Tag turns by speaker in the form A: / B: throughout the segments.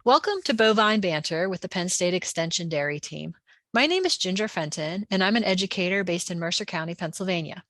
A: Welcome to Bovine Banter with the Penn State Extension Dairy Team. My name is Ginger Fenton, and I'm an educator based in Mercer County, Pennsylvania.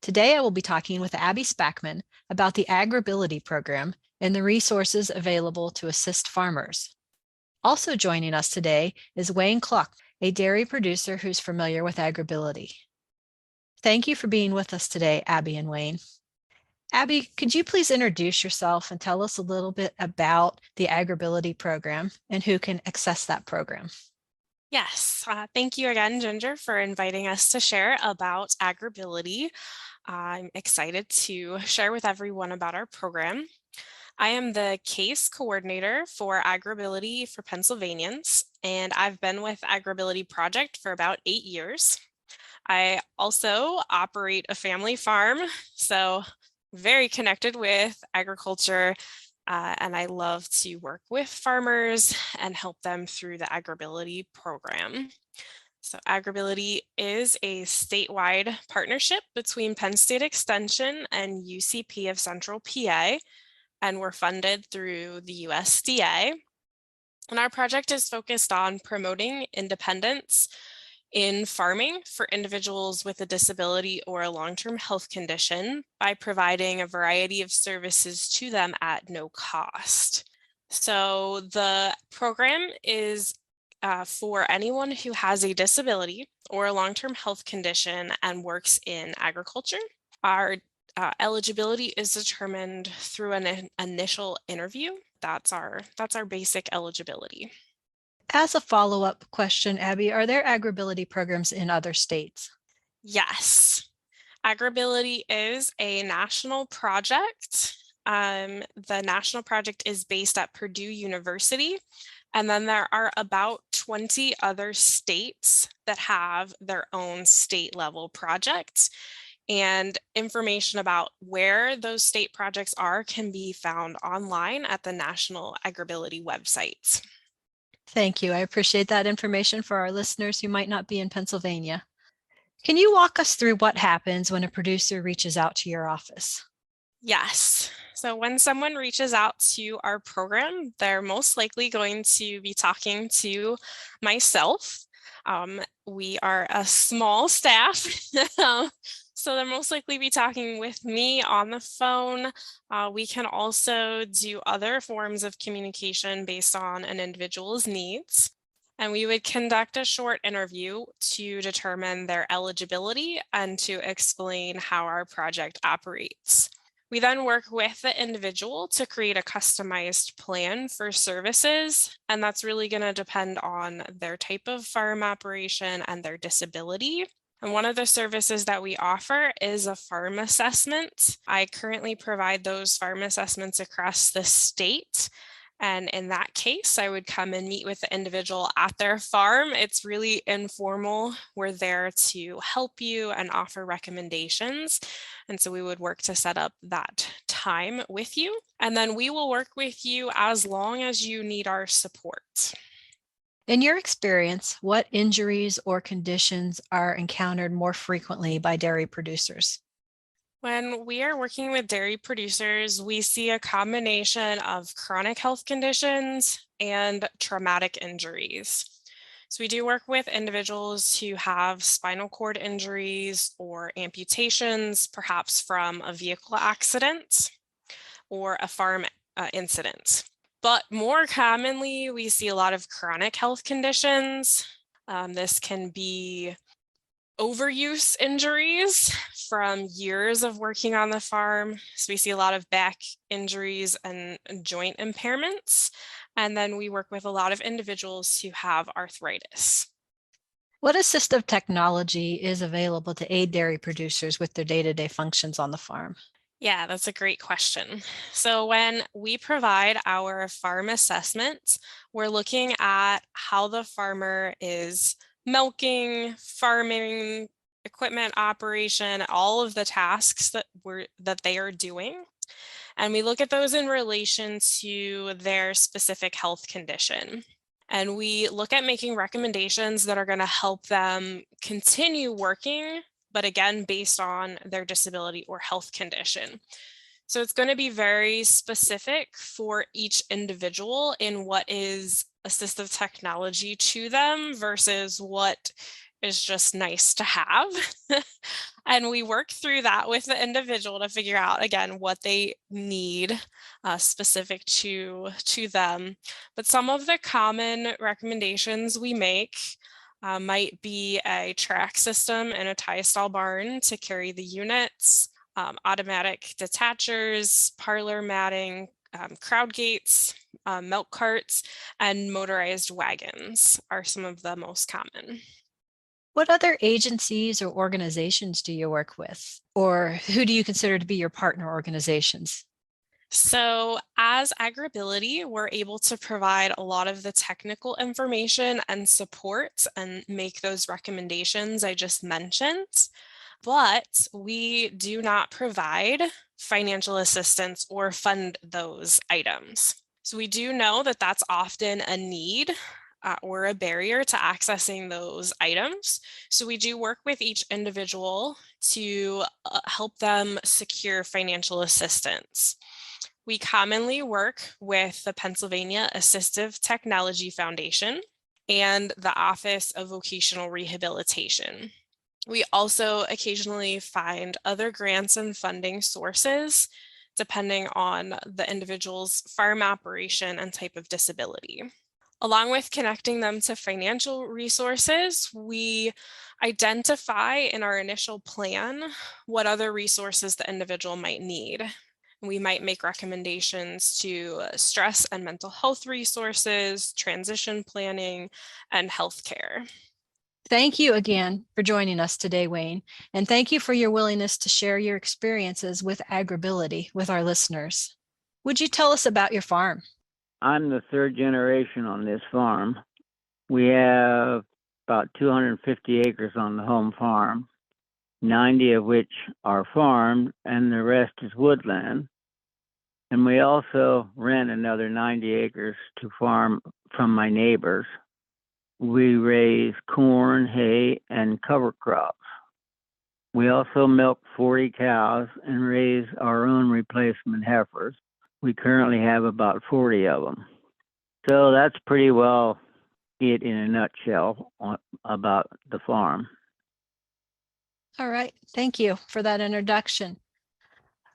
A: Today, I will be talking with Abbie Spackman about the AgrAbility program and the resources available to assist farmers. Also joining us today is Wayn Klock, a dairy producer who's familiar with AgrAbility. Thank you for being with us today, Abbie and Wayn. Abbie, could you please introduce yourself and tell us a little bit about the AgrAbility program and who can access that program?
B: Yes, thank you again, Ginger, for inviting us to share about AgrAbility. I'm excited to share with everyone about our program. I am the case coordinator for AgrAbility for Pennsylvanians, and I've been with AgrAbility Project for about 8 years. I also operate a family farm, so very connected with agriculture, and I love to work with farmers and help them through the AgrAbility program. So AgrAbility is a statewide partnership between Penn State Extension and UCP of Central PA, and we're funded through the USDA. And our project is focused on promoting independence in farming for individuals with a disability or a long-term health condition by providing a variety of services to them at no cost. So the program is for anyone who has a disability or a long-term health condition and works in agriculture. Our eligibility is determined through an initial interview. That's our basic eligibility.
A: As a follow-up question, Abbie, are there AgrAbility programs in other states?
B: Yes, AgrAbility is a national project. The national project is based at Purdue University, and then there are about 20 other states that have their own state level projects. And information about where those state projects are can be found online at the National AgrAbility website.
A: Thank you. I appreciate that information for our listeners who might not be in Pennsylvania. Can you walk us through what happens when a producer reaches out to your office?
B: Yes. So when someone reaches out to our program, they're most likely going to be talking to myself. We are a small staff, so they'll most likely be talking with me on the phone. We can also do other forms of communication based on an individual's needs. And we would conduct a short interview to determine their eligibility and to explain how our project operates. We then work with the individual to create a customized plan for services, and that's really going to depend on their type of farm operation and their disability. And one of the services that we offer is a farm assessment. I currently provide those farm assessments across the state. And in that case, I would come and meet with the individual at their farm. It's really informal. We're there to help you and offer recommendations. And so we would work to set up that time with you. And then we will work with you as long as you need our support.
A: In your experience, what injuries or conditions are encountered more frequently by dairy producers?
B: When we are working with dairy producers, we see a combination of chronic health conditions and traumatic injuries. So we do work with individuals who have spinal cord injuries or amputations, perhaps from a vehicle accident or a farm incident. But more commonly, we see a lot of chronic health conditions. This can be overuse injuries from years of working on the farm. So we see a lot of back injuries and joint impairments. And then we work with a lot of individuals who have arthritis.
A: What assistive technology is available to aid dairy producers with their day-to-day functions on the farm?
B: Yeah, that's a great question. So when we provide our farm assessment, we're looking at how the farmer is milking, farming, equipment operation, all of the tasks that they are doing. And we look at those in relation to their specific health condition. And we look at making recommendations that are going to help them continue working, but again, based on their disability or health condition. So it's going to be very specific for each individual in what is assistive technology to them versus what is just nice to have. And we work through that with the individual to figure out, again, what they need specific to them. But some of the common recommendations we make might be a track system and a tie stall barn to carry the units, automatic detachers, parlor matting, crowd gates, milk carts, and motorized wagons are some of the most common.
A: What other agencies or organizations do you work with? Or who do you consider to be your partner organizations?
B: So as AgrAbility, we're able to provide a lot of the technical information and support and make those recommendations I just mentioned, but we do not provide financial assistance or fund those items. So we do know that that's often a need or a barrier to accessing those items. So we do work with each individual to help them secure financial assistance. We commonly work with the Pennsylvania Assistive Technology Foundation and the Office of Vocational Rehabilitation. We also occasionally find other grants and funding sources depending on the individual's farm operation and type of disability. Along with connecting them to financial resources, we identify in our initial plan what other resources the individual might need. We might make recommendations to stress and mental health resources, transition planning, and healthcare.
A: Thank you again for joining us today, Wayn, and thank you for your willingness to share your experiences with AgrAbility with our listeners. Would you tell us about your farm?
C: I'm the third generation on this farm. We have about 250 acres on the home farm, 90 of which are farmed, and the rest is woodland. And we also rent another 90 acres to farm from my neighbors. We raise corn, hay, and cover crops. We also milk 40 cows and raise our own replacement heifers. We currently have about 40 of them. So that's pretty well it in a nutshell about the farm.
A: All right. Thank you for that introduction.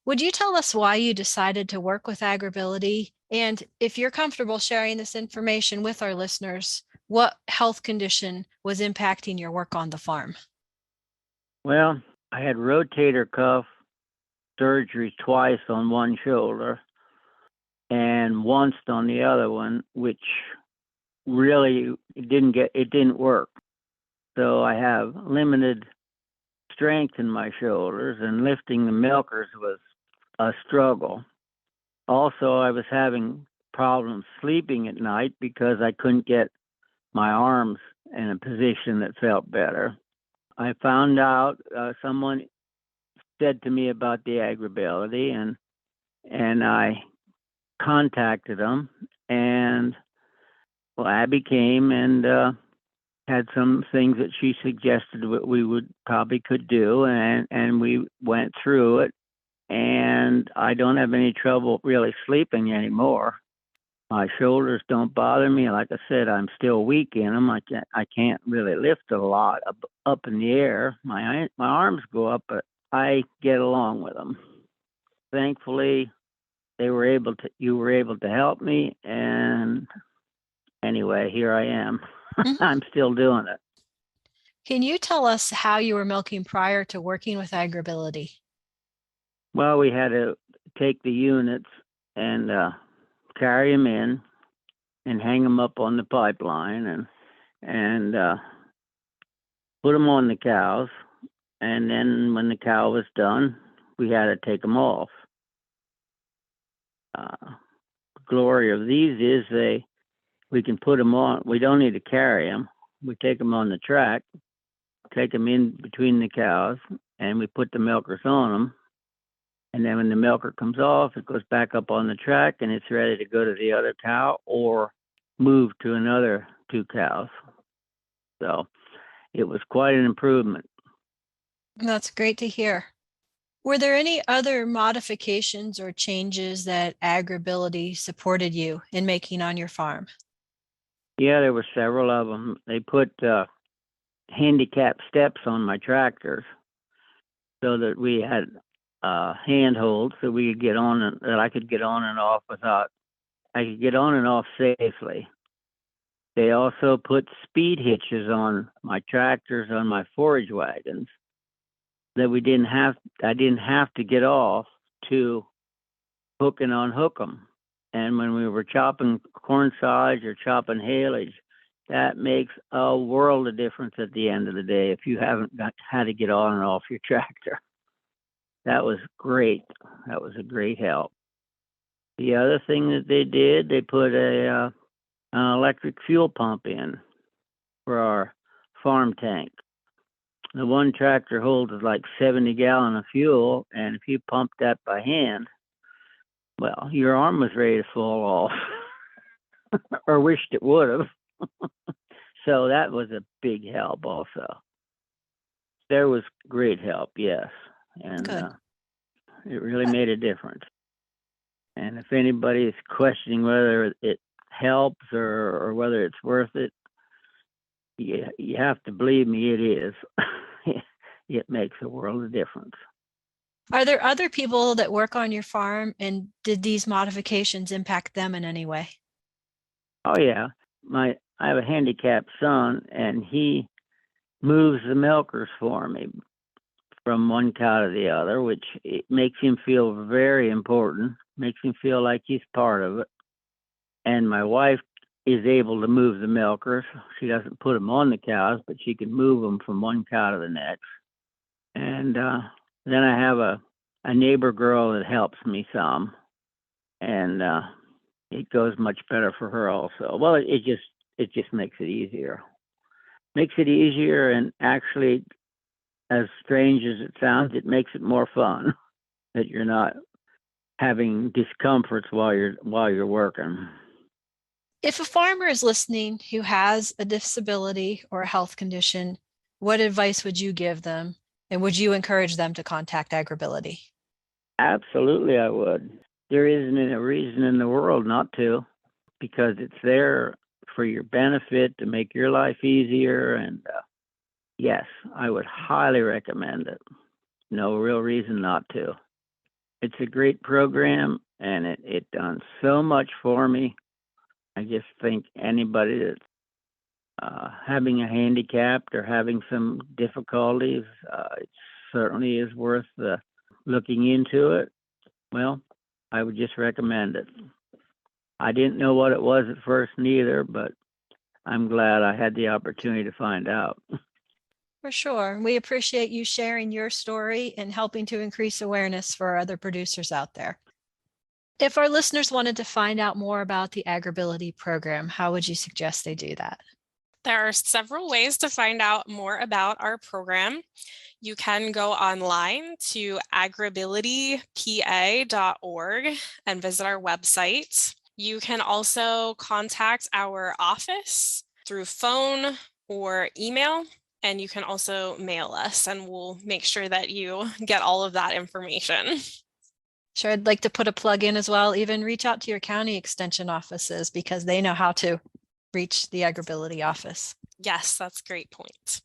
A: Would you tell us why you decided to work with AgrAbility? And if you're comfortable sharing this information with our listeners, what health condition was impacting your work on the farm?
C: Well, I had rotator cuff surgery twice on one shoulder and once on the other one, which really it didn't work. So I have limited strength in my shoulders, and lifting the milkers was a struggle. Also, I was having problems sleeping at night because I couldn't get my arms in a position that felt better. I found out someone said to me about the AgrAbility, and I contacted them, and well, Abbie came and had some things that she suggested what we would probably could do, and we went through it, and I don't have any trouble really sleeping anymore. My shoulders don't bother me. Like I said, I'm still weak in them. I can't really lift a lot up in the air. My arms go up, but I get along with them. Thankfully, you were able to help me, and anyway, here I am. I'm still doing it.
A: Can you tell us how you were milking prior to working with AgrAbility?
C: Well, we had to take the units and carry them in and hang them up on the pipeline and put them on the cows. And then when the cow was done, we had to take them off. The glory of these is we can put them on. We don't need to carry them. We take them on the track, take them in between the cows, and we put the milkers on them. And then when the milker comes off, it goes back up on the track, and it's ready to go to the other cow or move to another 2 cows. So it was quite an improvement.
A: That's great to hear. Were there any other modifications or changes that AgrAbility supported you in making on your farm?
C: Yeah, there were several of them. They put handicap steps on my tractors so that we had handholds so we could get on and that I could get on and off without I could get on and off safely. They also put speed hitches on my tractors on my forage wagons that I didn't have to get off to hook and unhook them. And when we were chopping corn silage or chopping haylage, that makes a world of difference at the end of the day if you haven't had to get on and off your tractor. That was great. That was a great help. The other thing that they did, they put an electric fuel pump in for our farm tank. The one tractor holds like 70 gallons of fuel, and if you pump that by hand, well, your arm was ready to fall off, or wished it would have. So that was a big help also. There was great help, yes. And it really made a difference. And if anybody is questioning whether it helps or whether it's worth it, you have to believe me, it is. It makes a world of difference.
A: Are there other people that work on your farm, and did these modifications impact them in any way?
C: Oh yeah, I have a handicapped son, and he moves the milkers for me from one cow to the other, which it makes him feel very important, makes him feel like he's part of it. And my wife is able to move the milkers. She doesn't put them on the cows, but she can move them from one cow to the next. And then I have a neighbor girl that helps me some, and it goes much better for her also. Well, it just makes it easier. Makes it easier, and actually, as strange as it sounds, it makes it more fun that you're not having discomforts while you're working.
A: If a farmer is listening who has a disability or a health condition, what advice would you give them? And would you encourage them to contact AgrAbility?
C: Absolutely, I would. There isn't a reason in the world not to, because it's there for your benefit to make your life easier. And yes, I would highly recommend it. No real reason not to. It's a great program, and it done so much for me. I just think anybody that's having a handicap or having some difficulties, it certainly is worth looking into it. Well, I would just recommend it. I didn't know what it was at first neither, but I'm glad I had the opportunity to find out.
A: For sure. We appreciate you sharing your story and helping to increase awareness for other producers out there. If our listeners wanted to find out more about the AgrAbility program, how would you suggest they do that?
B: There are several ways to find out more about our program. You can go online to agrabilitypa.org and visit our website. You can also contact our office through phone or email, and you can also mail us, and we'll make sure that you get all of that information.
A: Sure, I'd like to put a plug in as well. Even reach out to your county extension offices because they know how to reach the AgrAbility office.
B: Yes, that's a great point.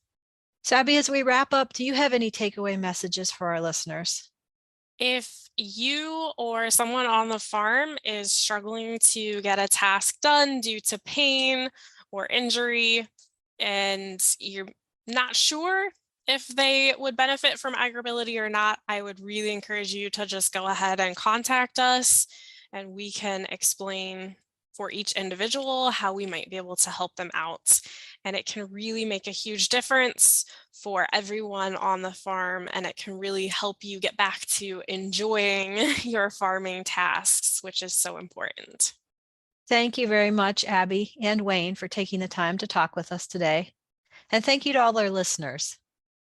A: So Abbie, as we wrap up, do you have any takeaway messages for our listeners?
B: If you or someone on the farm is struggling to get a task done due to pain or injury, and you're not sure if they would benefit from AgrAbility or not, I would really encourage you to just go ahead and contact us, and we can explain for each individual how we might be able to help them out. And it can really make a huge difference for everyone on the farm, and it can really help you get back to enjoying your farming tasks, which is so important.
A: Thank you very much, Abbie and Wayn, for taking the time to talk with us today. And thank you to all our listeners.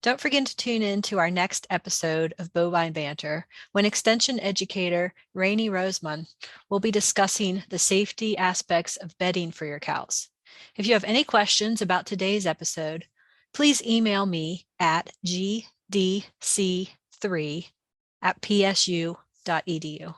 A: Don't forget to tune in to our next episode of Bovine Banter, when Extension Educator Rainey Roseman will be discussing the safety aspects of bedding for your cows. If you have any questions about today's episode, please email me at gdc3 at psu.edu.